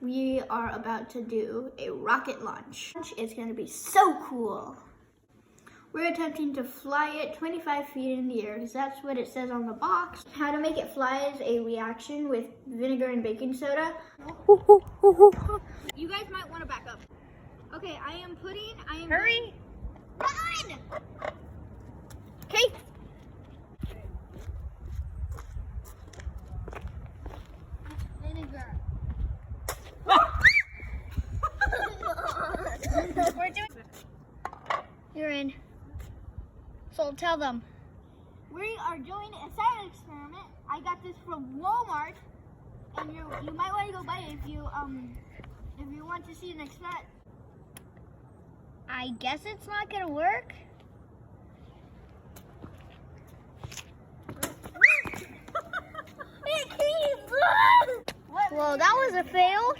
we are about to do a rocket launch. It's gonna be so cool. We're attempting to fly it 25 feet in the air because that's what it says on the box. How to make it fly is a reaction with vinegar and baking soda. You guys might want to back up. Okay, Hurry! Run! Okay. Vinegar. We're doing. You're in. So tell them. We are doing a science experiment. I got this from Walmart, and you might want to go buy it if you want to see an experiment. I guess it's not gonna work. Well, that was a fail.